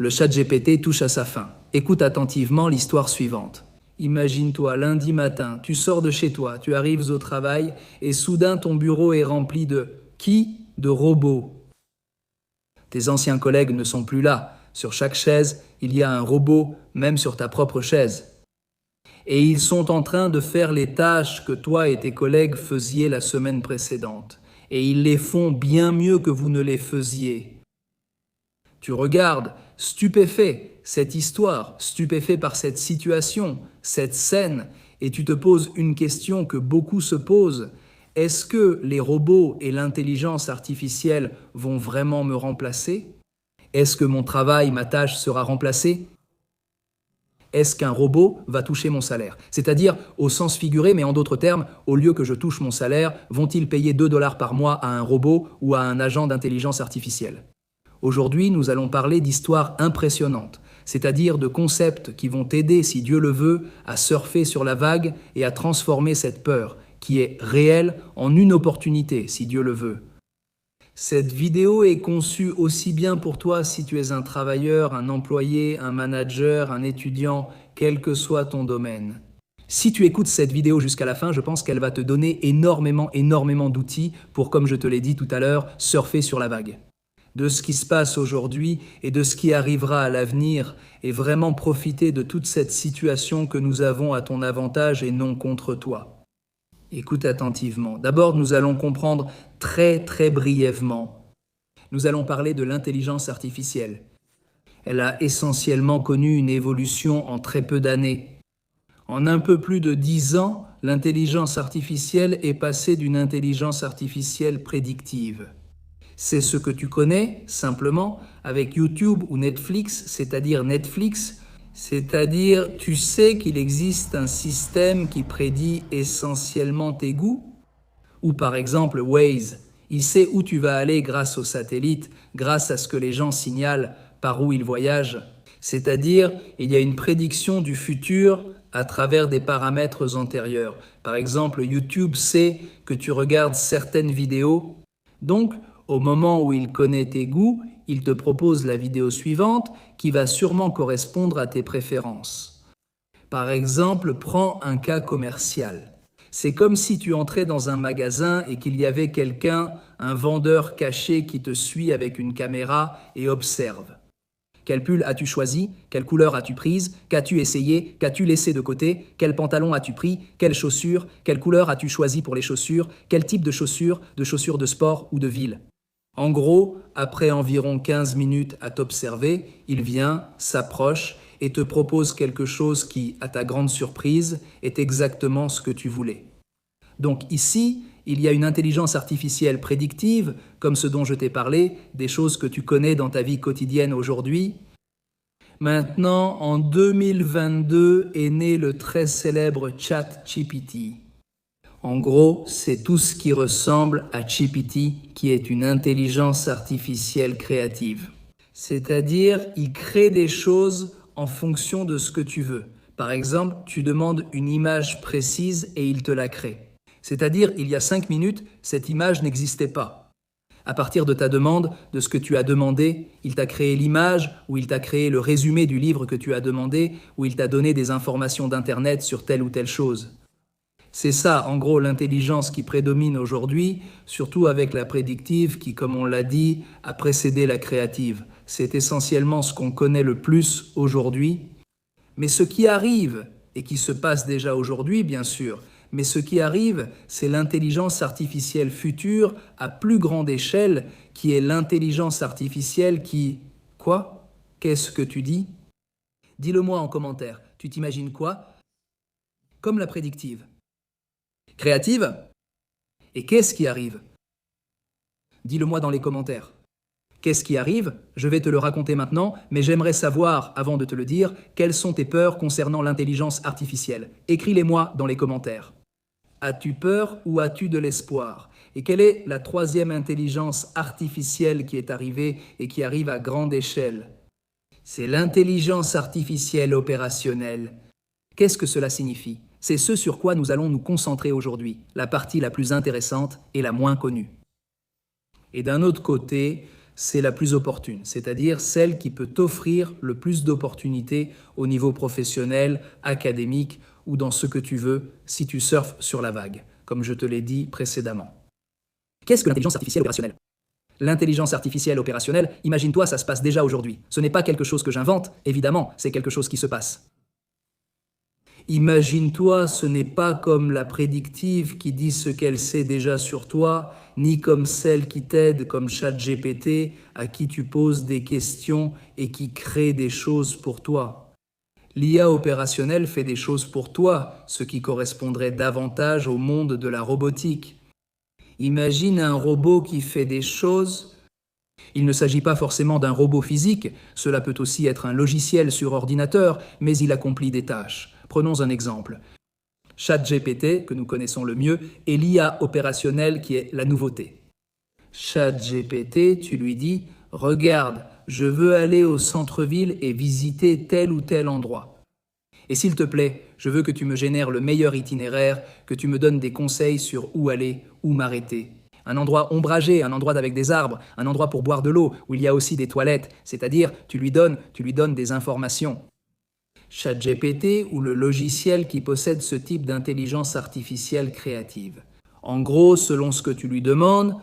le ChatGPT touche à sa fin. Écoute attentivement l'histoire suivante. Imagine-toi, lundi matin, tu sors de chez toi, tu arrives au travail et soudain ton bureau est rempli de qui? De robots. Tes anciens collègues ne sont plus là. Sur chaque chaise, il y a un robot, même sur ta propre chaise. Et ils sont en train de faire les tâches que toi et tes collègues faisiez la semaine précédente. Et ils les font bien mieux que vous ne les faisiez. Tu regardes, stupéfait, cette histoire, stupéfait par cette situation, cette scène, et tu te poses une question que beaucoup se posent. Est-ce que les robots et l'intelligence artificielle vont vraiment me remplacer? Est-ce que mon travail, ma tâche sera remplacée? Est-ce qu'un robot va toucher mon salaire? C'est-à-dire, au sens figuré, mais en d'autres termes, au lieu que je touche mon salaire, vont-ils payer 2 $ par mois à un robot ou à un agent d'intelligence artificielle? Aujourd'hui, nous allons parler d'histoires impressionnantes, c'est-à-dire de concepts qui vont t'aider, si Dieu le veut, à surfer sur la vague et à transformer cette peur, qui est réelle, en une opportunité, si Dieu le veut. Cette vidéo est conçue aussi bien pour toi si tu es un travailleur, un employé, un manager, un étudiant, quel que soit ton domaine. Si tu écoutes cette vidéo jusqu'à la fin, je pense qu'elle va te donner énormément d'outils pour, comme je te l'ai dit tout à l'heure, surfer sur la vague. De ce qui se passe aujourd'hui et de ce qui arrivera à l'avenir et vraiment profiter de toute cette situation que nous avons à ton avantage et non contre toi. Écoute attentivement. D'abord, nous allons comprendre très brièvement. Nous allons parler de l'intelligence artificielle. Elle a essentiellement connu une évolution en très peu d'années. En un peu plus de 10 ans, l'intelligence artificielle est passée d'une intelligence artificielle prédictive. C'est ce que tu connais, simplement, avec YouTube ou Netflix, c'est-à-dire tu sais qu'il existe un système qui prédit essentiellement tes goûts? Ou par exemple Waze, il sait où tu vas aller grâce aux satellites, grâce à ce que les gens signalent par où ils voyagent. C'est-à-dire, il y a une prédiction du futur à travers des paramètres antérieurs. Par exemple, YouTube sait que tu regardes certaines vidéos, donc au moment où il connaît tes goûts, il te propose la vidéo suivante qui va sûrement correspondre à tes préférences. Par exemple, prends un cas commercial. C'est comme si tu entrais dans un magasin et qu'il y avait quelqu'un, un vendeur caché qui te suit avec une caméra et observe. Quel pull as-tu choisi? Quelle couleur as-tu prise? Qu'as-tu essayé? Qu'as-tu laissé de côté? Quel pantalon as-tu pris? Quelles chaussures? Quelle couleur as-tu choisi pour les chaussures? Quel type de chaussures? De chaussures de sport ou de ville? En gros, après environ 15 minutes à t'observer, il vient, s'approche et te propose quelque chose qui, à ta grande surprise, est exactement ce que tu voulais. Donc ici, il y a une intelligence artificielle prédictive, comme ce dont je t'ai parlé, des choses que tu connais dans ta vie quotidienne aujourd'hui. Maintenant, en 2022, est né le très célèbre ChatGPT. En gros, c'est tout ce qui ressemble à GPT, qui est une intelligence artificielle créative. C'est-à-dire, il crée des choses en fonction de ce que tu veux. Par exemple, tu demandes une image précise et il te la crée. C'est-à-dire, il y a 5 minutes, cette image n'existait pas. À partir de ta demande, de ce que tu as demandé, il t'a créé l'image, ou il t'a créé le résumé du livre que tu as demandé, ou il t'a donné des informations d'Internet sur telle ou telle chose. C'est ça, en gros, l'intelligence qui prédomine aujourd'hui, surtout avec la prédictive qui, comme on l'a dit, a précédé la créative. C'est essentiellement ce qu'on connaît le plus aujourd'hui. Mais ce qui arrive, et qui se passe déjà aujourd'hui, bien sûr, mais ce qui arrive, c'est l'intelligence artificielle future à plus grande échelle, qui est l'intelligence artificielle qui... Quoi? Qu'est-ce que tu dis? Dis-le-moi en commentaire. Tu t'imagines quoi? Comme la prédictive. Créative? Et qu'est-ce qui arrive? Dis-le-moi dans les commentaires. Qu'est-ce qui arrive? Je vais te le raconter maintenant, mais j'aimerais savoir, avant de te le dire, quelles sont tes peurs concernant l'intelligence artificielle. Écris-les-moi dans les commentaires. As-tu peur ou as-tu de l'espoir? Et quelle est la 3e intelligence artificielle qui est arrivée et qui arrive à grande échelle? C'est l'intelligence artificielle opérationnelle. Qu'est-ce que cela signifie? C'est ce sur quoi nous allons nous concentrer aujourd'hui, la partie la plus intéressante et la moins connue. Et d'un autre côté, c'est la plus opportune, c'est-à-dire celle qui peut t'offrir le plus d'opportunités au niveau professionnel, académique ou dans ce que tu veux si tu surfes sur la vague, comme je te l'ai dit précédemment. Qu'est-ce que l'intelligence artificielle opérationnelle ? L'intelligence artificielle opérationnelle, imagine-toi, ça se passe déjà aujourd'hui. Ce n'est pas quelque chose que j'invente, évidemment, c'est quelque chose qui se passe. Imagine-toi, ce n'est pas comme la prédictive qui dit ce qu'elle sait déjà sur toi, ni comme celle qui t'aide, comme ChatGPT, à qui tu poses des questions et qui crée des choses pour toi. L'IA opérationnelle fait des choses pour toi, ce qui correspondrait davantage au monde de la robotique. Imagine un robot qui fait des choses. Il ne s'agit pas forcément d'un robot physique, cela peut aussi être un logiciel sur ordinateur, mais il accomplit des tâches. Prenons un exemple. ChatGPT, que nous connaissons le mieux, est l'IA opérationnelle qui est la nouveauté. ChatGPT, tu lui dis « Regarde, je veux aller au centre-ville et visiter tel ou tel endroit. Et s'il te plaît, je veux que tu me génères le meilleur itinéraire, que tu me donnes des conseils sur où aller, où m'arrêter. Un endroit ombragé, un endroit avec des arbres, un endroit pour boire de l'eau, où il y a aussi des toilettes, c'est-à-dire tu lui donnes des informations. » ChatGPT ou le logiciel qui possède ce type d'intelligence artificielle créative. En gros, selon ce que tu lui demandes,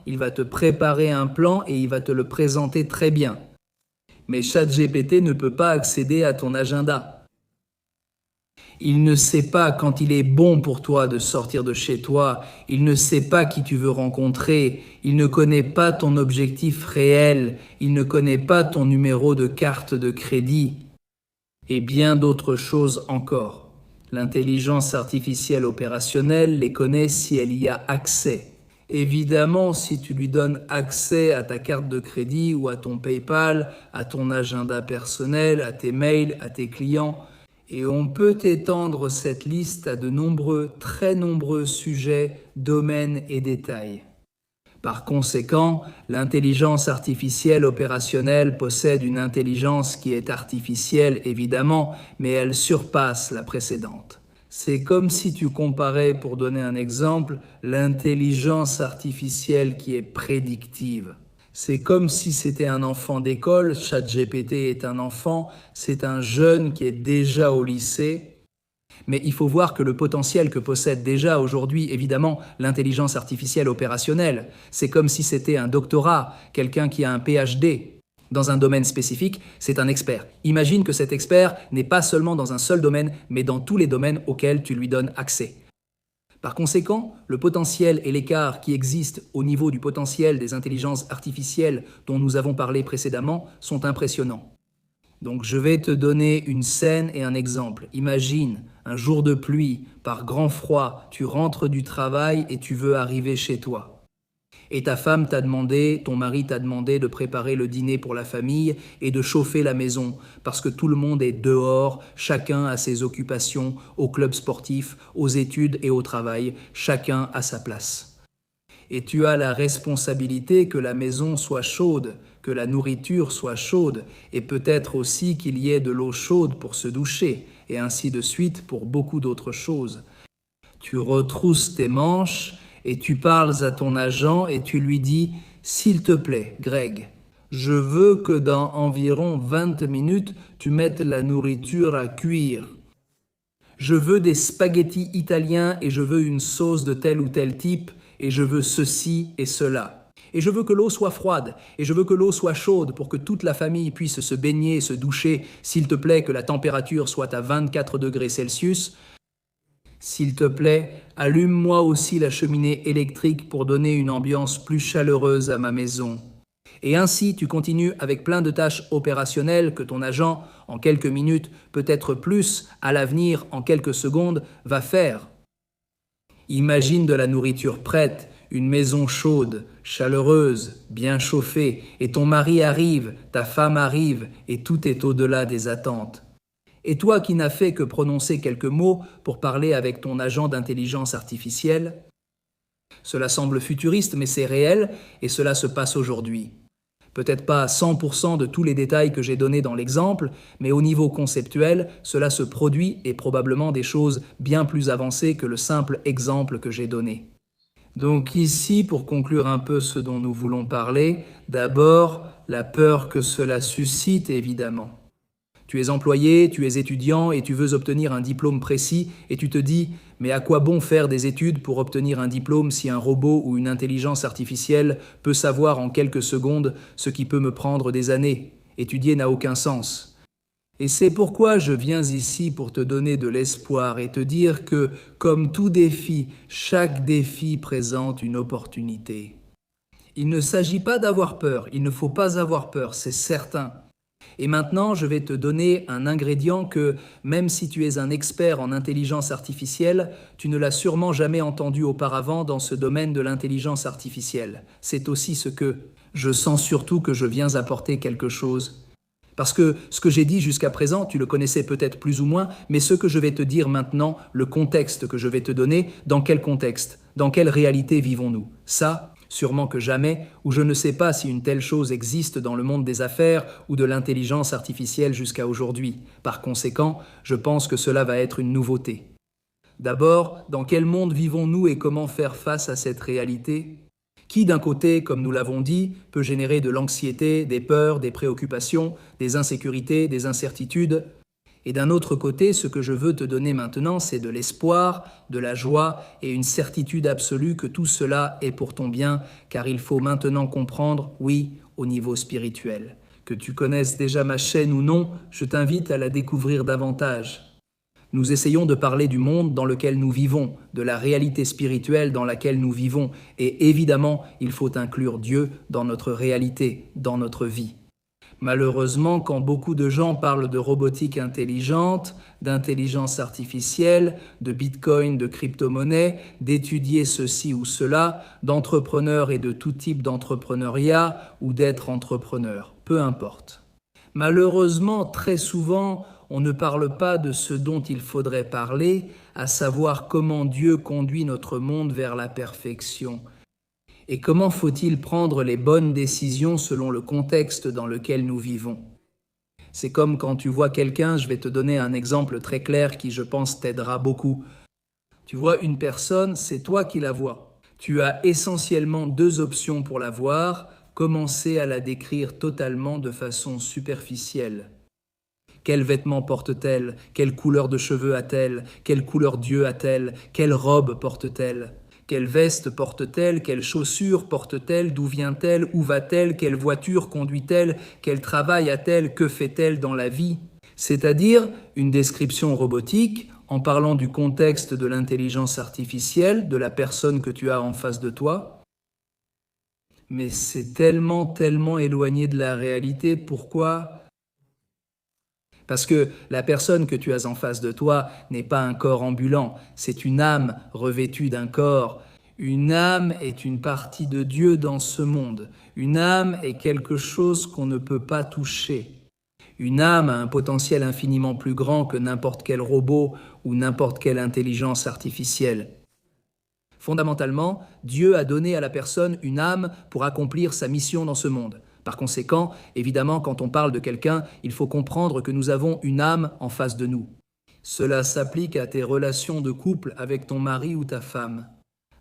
il va te préparer un plan et il va te le présenter très bien. Mais ChatGPT ne peut pas accéder à ton agenda. Il ne sait pas quand il est bon pour toi de sortir de chez toi, il ne sait pas qui tu veux rencontrer, il ne connaît pas ton objectif réel, il ne connaît pas ton numéro de carte de crédit. Et bien d'autres choses encore. L'intelligence artificielle opérationnelle les connaît si elle y a accès. Évidemment, si tu lui donnes accès à ta carte de crédit ou à ton PayPal, à ton agenda personnel, à tes mails, à tes clients, et on peut étendre cette liste à de nombreux, très nombreux sujets, domaines et détails. Par conséquent, l'intelligence artificielle opérationnelle possède une intelligence qui est artificielle, évidemment, mais elle surpasse la précédente. C'est comme si tu comparais, pour donner un exemple, l'intelligence artificielle qui est prédictive. C'est comme si c'était un enfant d'école, ChatGPT est un enfant, c'est un jeune qui est déjà au lycée. Mais il faut voir que le potentiel que possède déjà aujourd'hui, évidemment, l'intelligence artificielle opérationnelle, c'est comme si c'était un doctorat, quelqu'un qui a un PhD. Dans un domaine spécifique, c'est un expert. Imagine que cet expert n'est pas seulement dans un seul domaine, mais dans tous les domaines auxquels tu lui donnes accès. Par conséquent, le potentiel et l'écart qui existent au niveau du potentiel des intelligences artificielles dont nous avons parlé précédemment sont impressionnants. Donc je vais te donner une scène et un exemple. Imagine, un jour de pluie, par grand froid, tu rentres du travail et tu veux arriver chez toi. Et ta femme t'a demandé, ton mari t'a demandé de préparer le dîner pour la famille et de chauffer la maison, parce que tout le monde est dehors, chacun a ses occupations, au club sportif, aux études et au travail, chacun à sa place. Et tu as la responsabilité que la maison soit chaude, que la nourriture soit chaude, et peut-être aussi qu'il y ait de l'eau chaude pour se doucher, et ainsi de suite pour beaucoup d'autres choses. Tu retrousses tes manches et tu parles à ton agent et tu lui dis « S'il te plaît, Greg, je veux que dans environ 20 minutes, tu mettes la nourriture à cuire. Je veux des spaghettis italiens et je veux une sauce de tel ou tel type, et je veux ceci et cela. Et je veux que l'eau soit froide, et je veux que l'eau soit chaude pour que toute la famille puisse se baigner et se doucher. S'il te plaît, que la température soit à 24 degrés Celsius. S'il te plaît, allume-moi aussi la cheminée électrique pour donner une ambiance plus chaleureuse à ma maison. » Et ainsi, tu continues avec plein de tâches opérationnelles que ton agent, en quelques minutes, peut-être plus, à l'avenir, en quelques secondes, va faire. Imagine de la nourriture prête, une maison chaude, chaleureuse, bien chauffée, et ton mari arrive, ta femme arrive, et tout est au-delà des attentes. Et toi qui n'as fait que prononcer quelques mots pour parler avec ton agent d'intelligence artificielle, cela semble futuriste, mais c'est réel, et cela se passe aujourd'hui. Peut-être pas à 100% de tous les détails que j'ai donnés dans l'exemple, mais au niveau conceptuel, cela se produit et probablement des choses bien plus avancées que le simple exemple que j'ai donné. Donc ici, pour conclure un peu ce dont nous voulons parler, d'abord, la peur que cela suscite, évidemment. Tu es employé, tu es étudiant et tu veux obtenir un diplôme précis et tu te dis « mais à quoi bon faire des études pour obtenir un diplôme si un robot ou une intelligence artificielle peut savoir en quelques secondes ce qui peut me prendre des années ? Étudier n'a aucun sens. » Et c'est pourquoi je viens ici pour te donner de l'espoir et te dire que, comme tout défi, chaque défi présente une opportunité. Il ne s'agit pas d'avoir peur, il ne faut pas avoir peur, c'est certain. Et maintenant, je vais te donner un ingrédient que, même si tu es un expert en intelligence artificielle, tu ne l'as sûrement jamais entendu auparavant dans ce domaine de l'intelligence artificielle. C'est aussi ce que je sens surtout que je viens apporter quelque chose. Parce que ce que j'ai dit jusqu'à présent, tu le connaissais peut-être plus ou moins, mais ce que je vais te dire maintenant, le contexte que je vais te donner, dans quel contexte, dans quelle réalité vivons-nous ? Ça, sûrement que jamais, ou je ne sais pas si une telle chose existe dans le monde des affaires ou de l'intelligence artificielle jusqu'à aujourd'hui. Par conséquent, je pense que cela va être une nouveauté. D'abord, dans quel monde vivons-nous et comment faire face à cette réalité ? Qui, d'un côté, comme nous l'avons dit, peut générer de l'anxiété, des peurs, des préoccupations, des insécurités, des incertitudes ? Et d'un autre côté, ce que je veux te donner maintenant, c'est de l'espoir, de la joie et une certitude absolue que tout cela est pour ton bien, car il faut maintenant comprendre, oui, au niveau spirituel. Que tu connaisses déjà ma chaîne ou non, je t'invite à la découvrir davantage. Nous essayons de parler du monde dans lequel nous vivons, de la réalité spirituelle dans laquelle nous vivons, et évidemment, il faut inclure Dieu dans notre réalité, dans notre vie. Malheureusement, quand beaucoup de gens parlent de robotique intelligente, d'intelligence artificielle, de bitcoin, de crypto-monnaie, d'étudier ceci ou cela, d'entrepreneurs et de tout type d'entrepreneuriat ou d'être entrepreneur, peu importe. Malheureusement, très souvent, on ne parle pas de ce dont il faudrait parler, à savoir comment Dieu conduit notre monde vers la perfection. Et comment faut-il prendre les bonnes décisions selon le contexte dans lequel nous vivons ? C'est comme quand tu vois quelqu'un, je vais te donner un exemple très clair qui, je pense, t'aidera beaucoup. Tu vois une personne, c'est toi qui la vois. Tu as essentiellement deux options pour la voir, commencer à la décrire totalement de façon superficielle. Quels vêtements porte-t-elle ? Quelle couleur de cheveux a-t-elle ? Quelle couleur d'yeux a-t-elle ? Quelle robe porte-t-elle ? Quelle veste porte-t-elle ? Quelles chaussures porte-t-elle ? D'où vient-elle ? Où va-t-elle ? Quelle voiture conduit-elle ? Quel travail a-t-elle ? Que fait-elle dans la vie ? C'est-à-dire une description robotique en parlant du contexte de l'intelligence artificielle, de la personne que tu as en face de toi. Mais c'est tellement éloigné de la réalité. Pourquoi ? Parce que la personne que tu as en face de toi n'est pas un corps ambulant, c'est une âme revêtue d'un corps. Une âme est une partie de Dieu dans ce monde. Une âme est quelque chose qu'on ne peut pas toucher. Une âme a un potentiel infiniment plus grand que n'importe quel robot ou n'importe quelle intelligence artificielle. Fondamentalement, Dieu a donné à la personne une âme pour accomplir sa mission dans ce monde. Par conséquent, évidemment, quand on parle de quelqu'un, il faut comprendre que nous avons une âme en face de nous. Cela s'applique à tes relations de couple avec ton mari ou ta femme,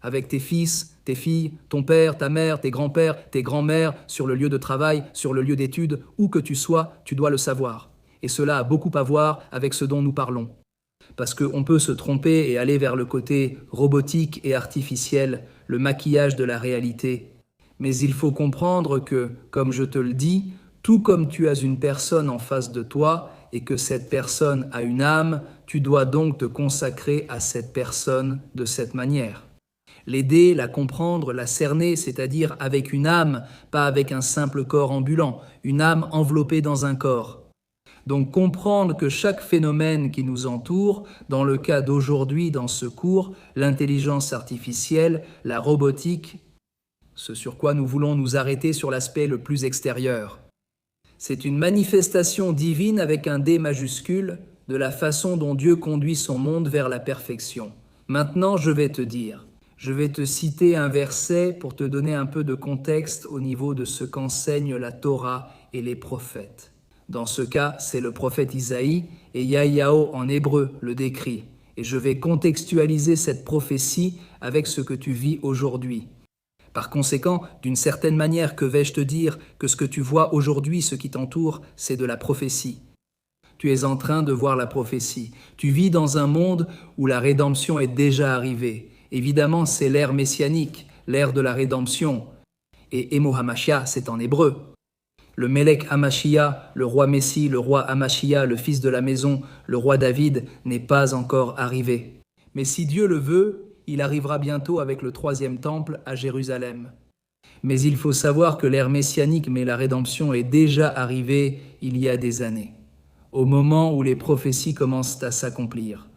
avec tes fils, tes filles, ton père, ta mère, tes grands-pères, tes grands-mères, sur le lieu de travail, sur le lieu d'études, où que tu sois, tu dois le savoir. Et cela a beaucoup à voir avec ce dont nous parlons. Parce qu'on peut se tromper et aller vers le côté robotique et artificiel, le maquillage de la réalité. Mais il faut comprendre que, comme je te le dis, tout comme tu as une personne en face de toi et que cette personne a une âme, tu dois donc te consacrer à cette personne de cette manière. L'aider, la comprendre, la cerner, c'est-à-dire avec une âme, pas avec un simple corps ambulant, une âme enveloppée dans un corps. Donc comprendre que chaque phénomène qui nous entoure, dans le cas d'aujourd'hui dans ce cours, l'intelligence artificielle, la robotique, ce sur quoi nous voulons nous arrêter sur l'aspect le plus extérieur. C'est une manifestation divine avec un D majuscule de la façon dont Dieu conduit son monde vers la perfection. Maintenant, je vais te citer un verset pour te donner un peu de contexte au niveau de ce qu'enseignent la Torah et les prophètes. Dans ce cas, c'est le prophète Isaïe et Yahyahu en hébreu le décrit. et je vais contextualiser cette prophétie avec ce que tu vis aujourd'hui. Par conséquent, d'une certaine manière, que vais-je te dire que ce que tu vois aujourd'hui, ce qui t'entoure, c'est de la prophétie. Tu es en train de voir la prophétie. Tu vis dans un monde où la rédemption est déjà arrivée. Évidemment, c'est l'ère messianique, l'ère de la rédemption. Et Emo Hamashia, c'est en hébreu. Le Melech Hamashia, le roi Messie, le roi Hamashia, le fils de la maison, le roi David, n'est pas encore arrivé. Mais si Dieu le veut, il arrivera bientôt avec le 3e temple à Jérusalem. Mais il faut savoir que l'ère messianique, mais la rédemption est déjà arrivée il y a des années, au moment où les prophéties commencent à s'accomplir.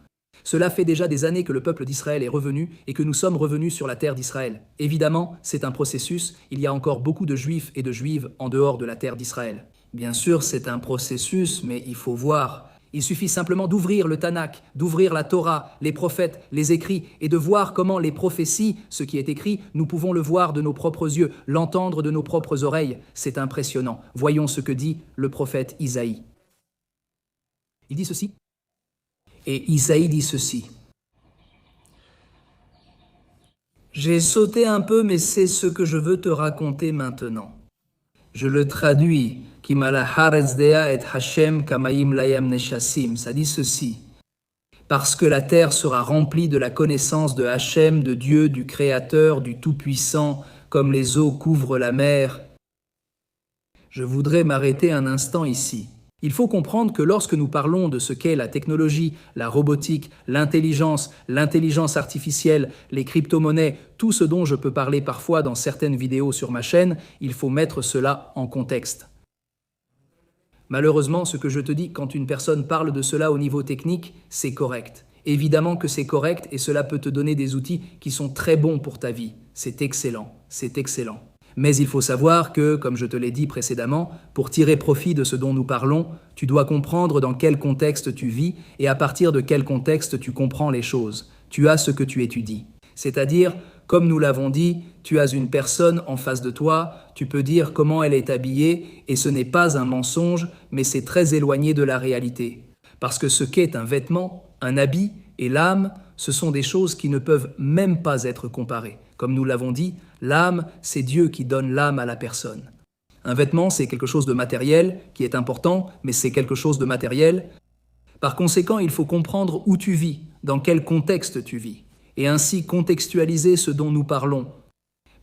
Cela fait déjà des années que le peuple d'Israël est revenu et que nous sommes revenus sur la terre d'Israël. Évidemment, c'est un processus, il y a encore beaucoup de Juifs et de Juives en dehors de la terre d'Israël. Bien sûr, c'est un processus, mais il faut voir. Il suffit simplement d'ouvrir le Tanakh, d'ouvrir la Torah, les prophètes, les écrits, et de voir comment les prophéties, ce qui est écrit, nous pouvons le voir de nos propres yeux, l'entendre de nos propres oreilles. C'est impressionnant. Voyons ce que dit le prophète Isaïe. Il dit ceci. Et Isaïe dit ceci. J'ai sauté un peu, mais c'est ce que je veux te raconter maintenant. Je le traduis. et Hashem kamaim layam neshassim. Ça dit ceci. Parce que la terre sera remplie de la connaissance de Hachem, de Dieu, du Créateur, du Tout-Puissant, comme les eaux couvrent la mer. Je voudrais m'arrêter un instant ici. Il faut comprendre que lorsque nous parlons de ce qu'est la technologie, la robotique, l'intelligence artificielle, les crypto-monnaies, tout ce dont je peux parler parfois dans certaines vidéos sur ma chaîne, il faut mettre cela en contexte. Malheureusement, ce que je te dis, quand une personne parle de cela au niveau technique, c'est correct. Évidemment que c'est correct et cela peut te donner des outils qui sont très bons pour ta vie. C'est excellent, c'est excellent. Mais il faut savoir que, comme je te l'ai dit précédemment, pour tirer profit de ce dont nous parlons, tu dois comprendre dans quel contexte tu vis et à partir de quel contexte tu comprends les choses. Tu as ce que tu étudies. C'est-à-dire, comme nous l'avons dit, tu as une personne en face de toi, tu peux dire comment elle est habillée et ce n'est pas un mensonge, mais c'est très éloigné de la réalité. Parce que ce qu'est un vêtement, un habit et l'âme, ce sont des choses qui ne peuvent même pas être comparées. Comme nous l'avons dit, l'âme, c'est Dieu qui donne l'âme à la personne. Un vêtement, c'est quelque chose de matériel, qui est important, mais c'est quelque chose de matériel. Par conséquent, il faut comprendre où tu vis, dans quel contexte tu vis, et ainsi contextualiser ce dont nous parlons.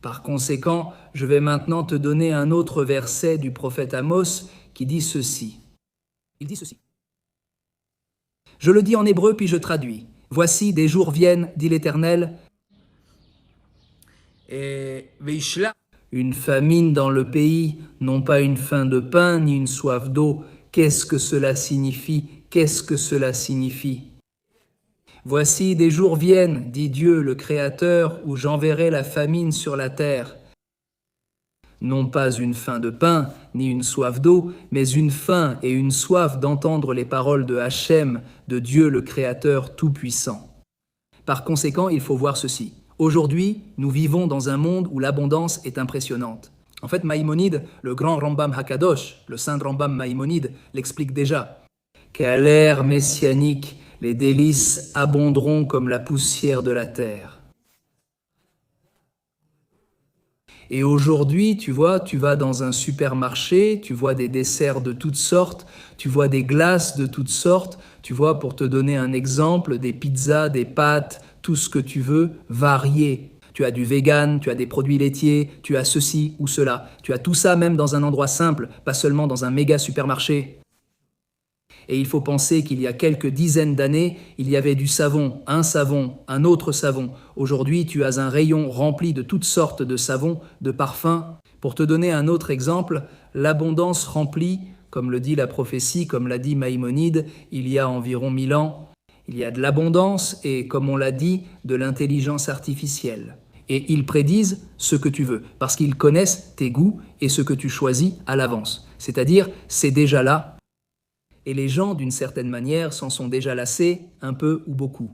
Par conséquent, je vais maintenant te donner un autre verset du prophète Amos qui dit ceci. Il dit ceci. Je le dis en hébreu, puis je traduis. Voici, des jours viennent, dit l'Éternel, une famine dans le pays, non pas une faim de pain, ni une soif d'eau. Qu'est-ce que cela signifie? Qu'est-ce que cela signifie? Voici, des jours viennent, dit Dieu le Créateur, où j'enverrai la famine sur la terre. Non pas une faim de pain, ni une soif d'eau, mais une faim et une soif d'entendre les paroles de Hachem, de Dieu le Créateur Tout-Puissant. Par conséquent, il faut voir ceci. Aujourd'hui, nous vivons dans un monde où l'abondance est impressionnante. En fait, Maïmonide, le grand Rambam Hakadosh, le saint Rambam Maïmonide, l'explique déjà. Qu'à l'ère messianique, les délices abonderont comme la poussière de la terre. Et aujourd'hui, tu vois, tu vas dans un supermarché, tu vois des desserts de toutes sortes, tu vois des glaces de toutes sortes, tu vois, pour te donner un exemple, des pizzas, des pâtes, tout ce que tu veux, varié. Tu as du vegan, tu as des produits laitiers, tu as ceci ou cela. Tu as tout ça même dans un endroit simple, pas seulement dans un méga supermarché. Et il faut penser qu'il y a quelques dizaines d'années, il y avait du savon, un autre savon. Aujourd'hui, tu as un rayon rempli de toutes sortes de savons, de parfums. Pour te donner un autre exemple, l'abondance remplie, comme le dit la prophétie, comme l'a dit Maïmonide, il y a environ 1000 ans, il y a de l'abondance et, comme on l'a dit, de l'intelligence artificielle. Et ils prédisent ce que tu veux, parce qu'ils connaissent tes goûts et ce que tu choisis à l'avance. C'est-à-dire, c'est déjà là. Et les gens, d'une certaine manière, s'en sont déjà lassés, un peu ou beaucoup.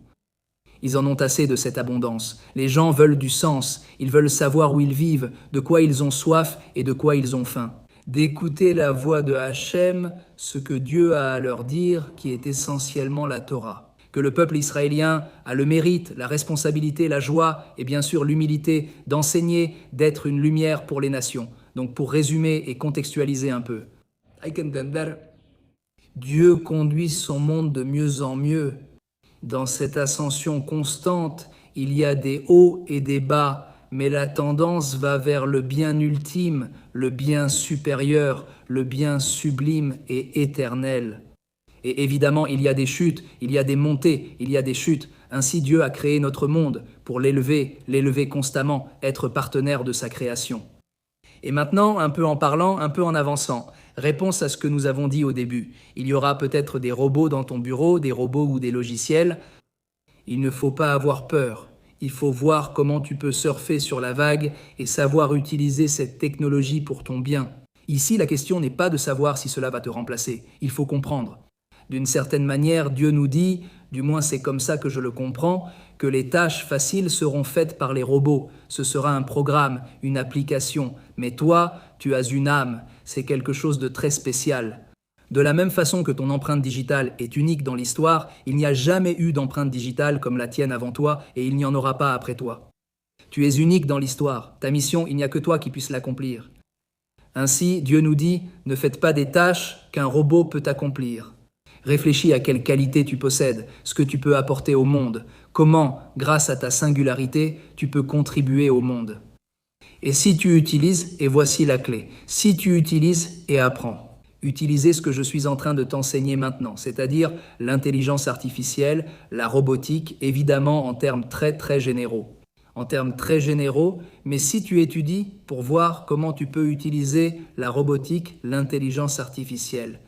Ils en ont assez de cette abondance. Les gens veulent du sens, ils veulent savoir où ils vivent, de quoi ils ont soif et de quoi ils ont faim. D'écouter la voix de Hachem, ce que Dieu a à leur dire, qui est essentiellement la Torah. que le peuple israélien a le mérite, la responsabilité, la joie et bien sûr l'humilité d'enseigner, d'être une lumière pour les nations. Donc pour résumer et contextualiser un peu, hay que entender, Dieu conduit son monde de mieux en mieux. Dans cette ascension constante, il y a des hauts et des bas, mais la tendance va vers le bien ultime, le bien supérieur, le bien sublime et éternel. Et évidemment, il y a des chutes, il y a des montées, il y a des chutes. Ainsi, Dieu a créé notre monde pour l'élever constamment, être partenaire de sa création. Et maintenant, un peu en parlant, un peu en avançant, réponse à ce que nous avons dit au début. Il y aura peut-être des robots dans ton bureau, des robots ou des logiciels. Il ne faut pas avoir peur. Il faut voir comment tu peux surfer sur la vague et savoir utiliser cette technologie pour ton bien. Ici, la question n'est pas de savoir si cela va te remplacer. Il faut comprendre. D'une certaine manière, Dieu nous dit, du moins c'est comme ça que je le comprends, que les tâches faciles seront faites par les robots. Ce sera un programme, une application. Mais toi, tu as une âme. C'est quelque chose de très spécial. De la même façon que ton empreinte digitale est unique dans l'histoire, il n'y a jamais eu d'empreinte digitale comme la tienne avant toi et il n'y en aura pas après toi. Tu es unique dans l'histoire. Ta mission, il n'y a que toi qui puisse l'accomplir. Ainsi, Dieu nous dit, ne faites pas des tâches qu'un robot peut accomplir. Réfléchis à quelle qualité tu possèdes, ce que tu peux apporter au monde, comment, grâce à ta singularité, tu peux contribuer au monde. Et si tu utilises, et voici la clé, si tu utilises et apprends, utiliser ce que je suis en train de t'enseigner maintenant, c'est-à-dire l'intelligence artificielle, la robotique, évidemment en termes très très généraux. En termes très généraux, mais si tu étudies pour voir comment tu peux utiliser la robotique, l'intelligence artificielle,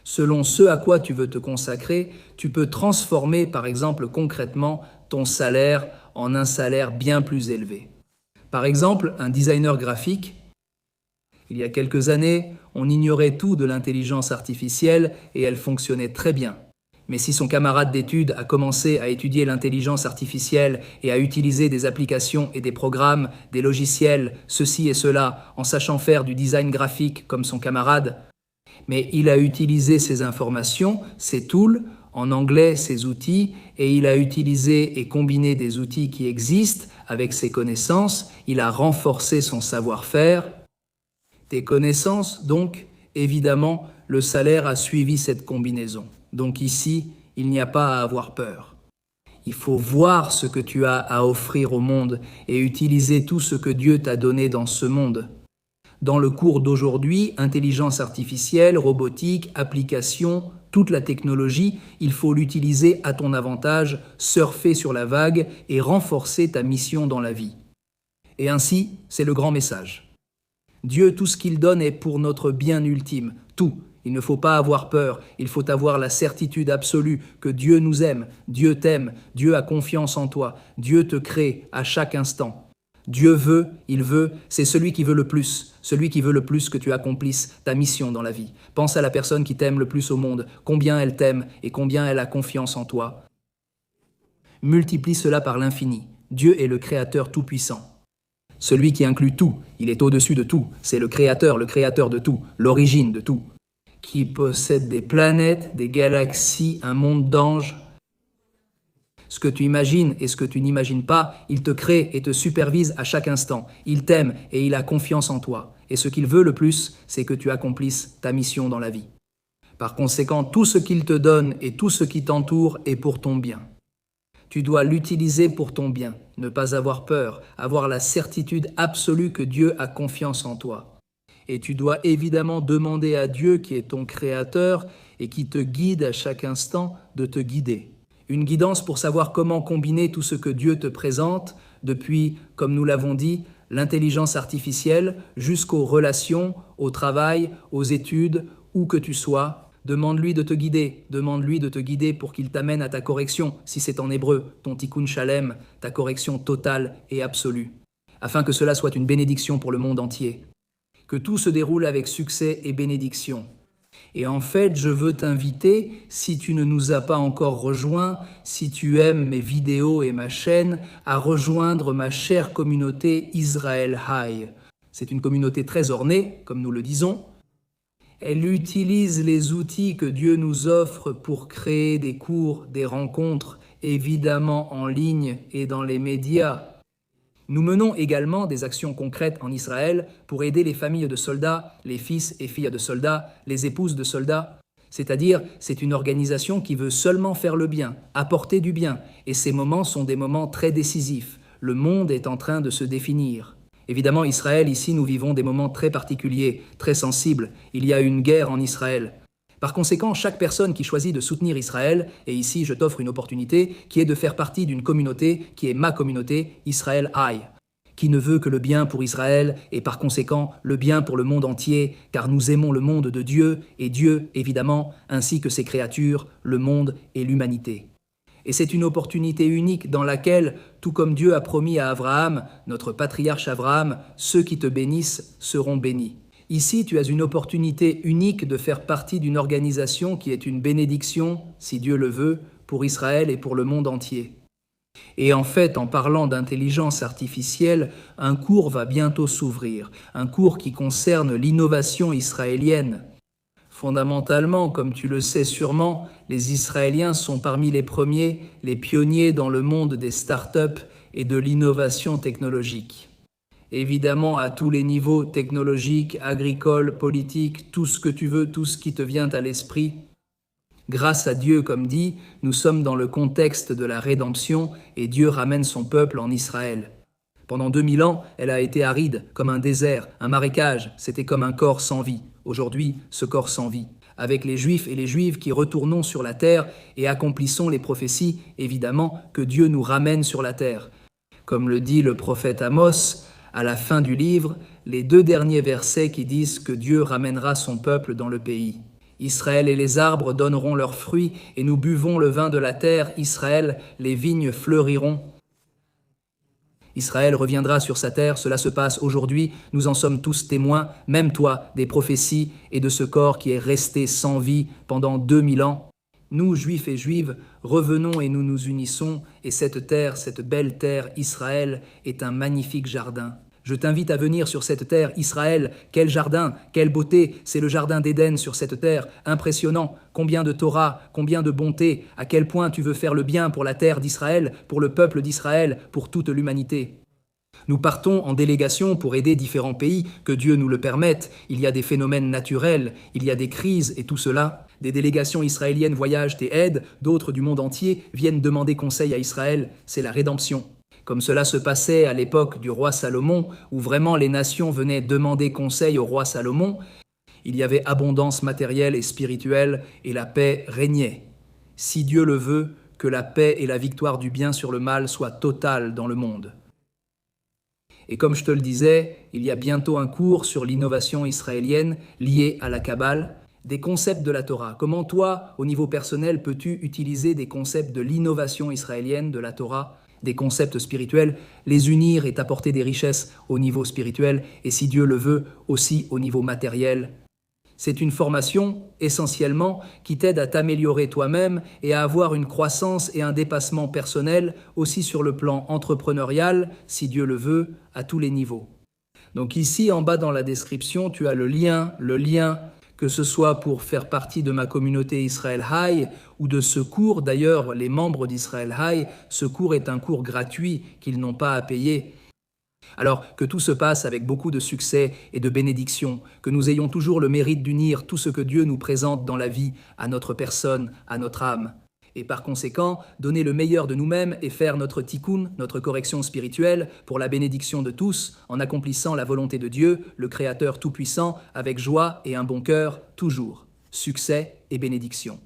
selon ce à quoi tu veux te consacrer, tu peux transformer, par exemple, concrètement, ton salaire en un salaire bien plus élevé. Par exemple, un designer graphique, il y a quelques années, on ignorait tout de l'intelligence artificielle et elle fonctionnait très bien. Mais si son camarade d'études a commencé à étudier l'intelligence artificielle et à utiliser des applications et des programmes, des logiciels, ceci et cela, en sachant faire du design graphique comme son camarade, mais il a utilisé ces informations, ces tools, en anglais ces outils, et il a utilisé et combiné des outils qui existent avec ses connaissances, il a renforcé son savoir-faire. Tes connaissances, donc, évidemment, le salaire a suivi cette combinaison. Donc ici, il n'y a pas à avoir peur. Il faut voir ce que tu as à offrir au monde et utiliser tout ce que Dieu t'a donné dans ce monde. Dans le cours d'aujourd'hui, intelligence artificielle, robotique, application, toute la technologie, il faut l'utiliser à ton avantage, surfer sur la vague et renforcer ta mission dans la vie. Et ainsi, c'est le grand message. Dieu, tout ce qu'il donne est pour notre bien ultime, tout. Il ne faut pas avoir peur, il faut avoir la certitude absolue que Dieu nous aime, Dieu t'aime, Dieu a confiance en toi, Dieu te crée à chaque instant. Dieu veut, il veut, c'est celui qui veut le plus que tu accomplisses ta mission dans la vie. Pense à la personne qui t'aime le plus au monde, combien elle t'aime et combien elle a confiance en toi. Multiplie cela par l'infini. Dieu est le Créateur tout-puissant. Celui qui inclut tout, il est au-dessus de tout, c'est le Créateur de tout, l'origine de tout, qui possède des planètes, des galaxies, un monde d'anges. Ce que tu imagines et ce que tu n'imagines pas, il te crée et te supervise à chaque instant. Il t'aime et il a confiance en toi. Et ce qu'il veut le plus, c'est que tu accomplisses ta mission dans la vie. Par conséquent, tout ce qu'il te donne et tout ce qui t'entoure est pour ton bien. Tu dois l'utiliser pour ton bien, ne pas avoir peur, avoir la certitude absolue que Dieu a confiance en toi. Et tu dois évidemment demander à Dieu, qui est ton Créateur et qui te guide à chaque instant, de te guider. Une guidance pour savoir comment combiner tout ce que Dieu te présente, depuis, comme nous l'avons dit, l'intelligence artificielle jusqu'aux relations, au travail, aux études, où que tu sois. Demande-lui de te guider pour qu'il t'amène à ta correction, si c'est en hébreu, ton tikkun shalem, ta correction totale et absolue, afin que cela soit une bénédiction pour le monde entier. Que tout se déroule avec succès et bénédiction. Et en fait, je veux t'inviter, si tu ne nous as pas encore rejoints, si tu aimes mes vidéos et ma chaîne, à rejoindre ma chère communauté Israel High. C'est une communauté très ornée, comme nous le disons, Elle utilise les outils que Dieu nous offre pour créer des cours, des rencontres, évidemment en ligne et dans les médias. Nous menons également des actions concrètes en Israël pour aider les familles de soldats, les fils et filles de soldats, les épouses de soldats. C'est-à-dire, c'est une organisation qui veut seulement faire le bien, apporter du bien, et ces moments sont des moments très décisifs. Le monde est en train de se définir. Évidemment, Israël, ici, nous vivons des moments très particuliers, très sensibles. Il y a une guerre en Israël. Par conséquent, chaque personne qui choisit de soutenir Israël, et ici je t'offre une opportunité, qui est de faire partie d'une communauté qui est ma communauté, Israël High, qui ne veut que le bien pour Israël et par conséquent le bien pour le monde entier, car nous aimons le monde de Dieu, et Dieu, évidemment, ainsi que ses créatures, le monde et l'humanité. Et c'est une opportunité unique dans laquelle, tout comme Dieu a promis à Abraham, notre patriarche Abraham, ceux qui te bénissent seront bénis. Ici, tu as une opportunité unique de faire partie d'une organisation qui est une bénédiction, si Dieu le veut, pour Israël et pour le monde entier. Et en fait, en parlant d'intelligence artificielle, un cours va bientôt s'ouvrir, un cours qui concerne l'innovation israélienne. Fondamentalement, comme tu le sais sûrement, les Israéliens sont parmi les premiers, les pionniers dans le monde des startups et de l'innovation technologique. Évidemment, à tous les niveaux technologiques, agricoles, politiques, tout ce que tu veux, tout ce qui te vient à l'esprit. Grâce à Dieu, comme dit, nous sommes dans le contexte de la rédemption et Dieu ramène son peuple en Israël. Pendant 2000 ans, elle a été aride, comme un désert, un marécage, c'était comme un corps sans vie. Aujourd'hui, ce corps sans vie. Avec les Juifs et les Juives qui retournons sur la terre et accomplissons les prophéties, évidemment, que Dieu nous ramène sur la terre. Comme le dit le prophète Amos, à la fin du livre, les 2 derniers versets qui disent que Dieu ramènera son peuple dans le pays. Israël et les arbres donneront leurs fruits, et nous buvons le vin de la terre. Israël, les vignes fleuriront. Israël reviendra sur sa terre, cela se passe aujourd'hui, nous en sommes tous témoins, même toi, des prophéties et de ce corps qui est resté sans vie pendant 2000 ans. Nous, Juifs et Juives, revenons et nous nous unissons, et cette terre, cette belle terre, Israël, est un magnifique jardin. Je t'invite à venir sur cette terre, Israël. Quel jardin, quelle beauté, c'est le jardin d'Éden sur cette terre. Impressionnant, combien de Torah, combien de bonté, à quel point tu veux faire le bien pour la terre d'Israël, pour le peuple d'Israël, pour toute l'humanité. Nous partons en délégation pour aider différents pays, que Dieu nous le permette. Il y a des phénomènes naturels, il y a des crises et tout cela. Des délégations israéliennes voyagent et aident, d'autres du monde entier viennent demander conseil à Israël. C'est la rédemption. Comme cela se passait à l'époque du roi Salomon, où vraiment les nations venaient demander conseil au roi Salomon, il y avait abondance matérielle et spirituelle et la paix régnait. Si Dieu le veut, que la paix et la victoire du bien sur le mal soient totales dans le monde. Et comme je te le disais, il y a bientôt un cours sur l'innovation israélienne liée à la Kabbale, des concepts de la Torah. Comment toi, au niveau personnel, peux-tu utiliser des concepts de l'innovation israélienne de la Torah, des concepts spirituels, les unir et t'apporter des richesses au niveau spirituel et, si Dieu le veut, aussi au niveau matériel. C'est une formation, essentiellement, qui t'aide à t'améliorer toi-même et à avoir une croissance et un dépassement personnel, aussi sur le plan entrepreneurial, si Dieu le veut, à tous les niveaux. Donc ici, en bas dans la description, tu as le lien, que ce soit pour faire partie de ma communauté Israël High ou de ce cours. D'ailleurs, les membres d'Israël High, ce cours est un cours gratuit qu'ils n'ont pas à payer. Alors que tout se passe avec beaucoup de succès et de bénédiction, que nous ayons toujours le mérite d'unir tout ce que Dieu nous présente dans la vie à notre personne, à notre âme. Et par conséquent, donner le meilleur de nous-mêmes et faire notre tikkun, notre correction spirituelle, pour la bénédiction de tous, en accomplissant la volonté de Dieu, le Créateur tout-puissant, avec joie et un bon cœur, toujours. Succès et bénédiction.